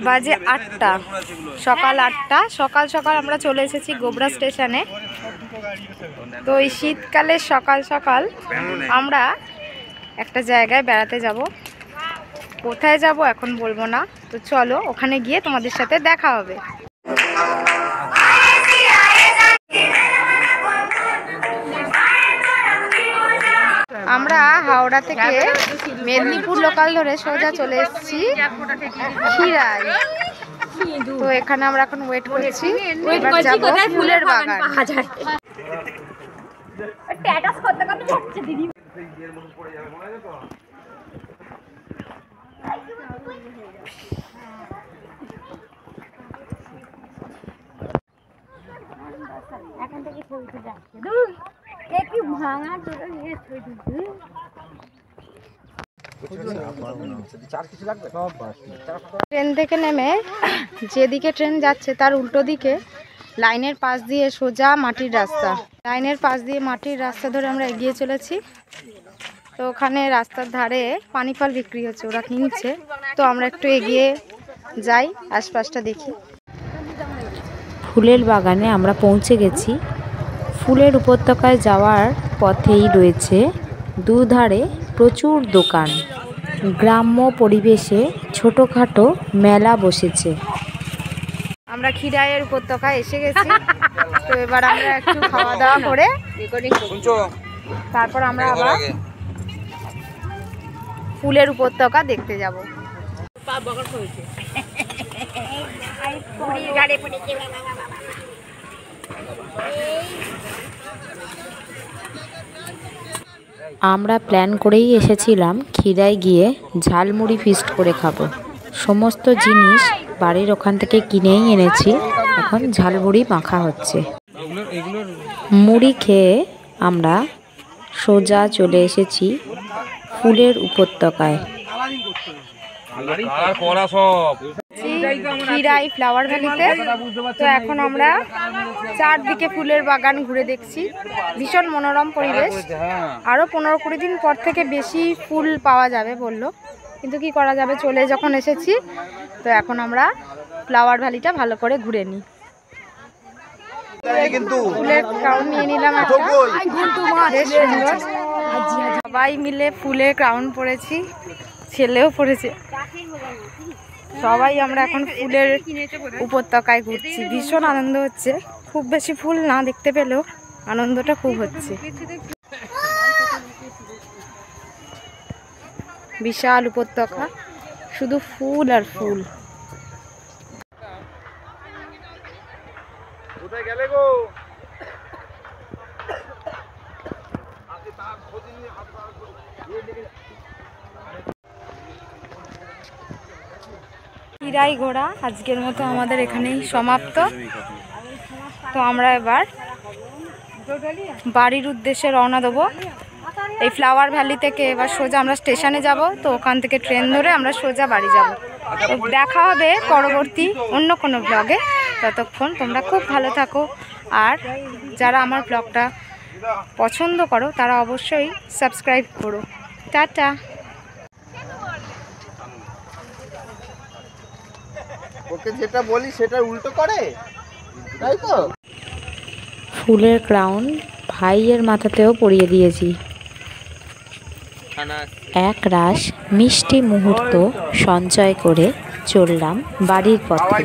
বাজে 8টা, সকাল 8টা। সকাল সকাল আমরা চলে এসেছি গোবরা স্টেশনে। তো এই শীতকালে সকাল সকাল আমরা একটা জায়গায় বেড়াতে যাব। কোথায় যাব এখন বলবো না, তো চলো ওখানে গিয়ে তোমাদের সাথে দেখা হবে। আমরা হাওড়া থেকে মেদিনীপুর লোকাল ধরে সোজা চলে এসেছি খিরাই। তো এখানে আমরা এখন ওয়েট করছি, এবার যাব ফুলের বাগান। এখন থেকে ছবিতে যাচ্ছে একটু ভাঙা তোরা নিয়ে ছবি ট্রেন থেকে নেমে যেদিকে ট্রেন যাচ্ছে তার উল্টো দিকে লাইনের পাশ দিয়ে সোজা মাটির রাস্তা। লাইনের পাশ দিয়ে মাটির রাস্তা ধরে আমরা এগিয়ে চলেছি। তো ওখানে রাস্তার ধারে পানি ফল বিক্রি হচ্ছে, ওরা কিনছে। তো আমরা একটু এগিয়ে যাই, আশপাশটা দেখি। ফুলের বাগানে আমরা পৌঁছে গেছি। ফুলের উপত্যকায় যাওয়ার পথেই রয়েছে দুধারে প্রচুর দোকান। গ্রাম্য পরিবেশে ছোটোখাটো মেলা বসেছে। আমরা খিরাইয়ের উপত্যকায় এসে গেছি। তো এবার আমরা একটু খাওয়া দাওয়া করে তারপর আমরা আবার ফুলের উপত্যকা দেখতে যাব। আমরা প্ল্যান করেই এসেছিলাম খিরাই গিয়ে ঝালমুড়ি ফিস্ট করে খাবো। সমস্ত জিনিস বাড়ির ওখান থেকে কিনেই এনেছি, এখন ঝালমুড়ি মাখা হচ্ছে। মুড়ি খেয়ে আমরা সোজা চলে এসেছি ফুলের উপত্যকায়। খিরাই ফ্লাওয়ার ভ্যালিতে। তো এখন আমরা চারদিকে ফুলের বাগান ঘুরে দেখছি, ভীষণ মনোরম পরিবেশ। আরও 15-20 দিন পর থেকে বেশি ফুল পাওয়া যাবে বললো, কিন্তু কি করা যাবে, চলে যখন এসেছি। তো এখন আমরা ফ্লাওয়ার ভ্যালিটা ভালো করে ঘুরে নিই। ফুলের ক্রাউন নিয়ে নিলাম একটা, বেশ সুন্দর। সবাই মিলে ফুলের ক্রাউন পরেছি, ছেলেও পরেছে। সবাই আমরা এখন ফুলের উপত্যকায় ঘুরছি, ভীষণ আনন্দ হচ্ছে। খুব বেশি ফুল না দেখতে পেলেও আনন্দটা খুব হচ্ছে। বিশাল উপত্যকা, শুধু ফুল আর ফুল। খিরাই ঘোরা আজকের মতো আমাদের এখানেই সমাপ্ত। তো আমরা এবার বাড়ির উদ্দেশ্যে রওনা দেবো। এই ফ্লাওয়ার ভ্যালি থেকে এবার সোজা আমরা স্টেশনে যাব। তো ওখান থেকে ট্রেন ধরে আমরা সোজা বাড়ি যাব। তো দেখা হবে পরবর্তী অন্য কোনো ব্লগে। ততক্ষণ তোমরা খুব ভালো থাকো, আর যারা আমার ব্লগটা পছন্দ করো তারা অবশ্যই সাবস্ক্রাইব করো। টাটা। ওকে যেটা বলি সেটা উল্টো করে, তাই তো? ফুলের ক্রাউন ভাইয়ের মাথাতেও পরিয়ে দিয়েছি। এক রাশ মিষ্টি মুহূর্ত সঞ্চয় করে চললাম বাড়ির পথে।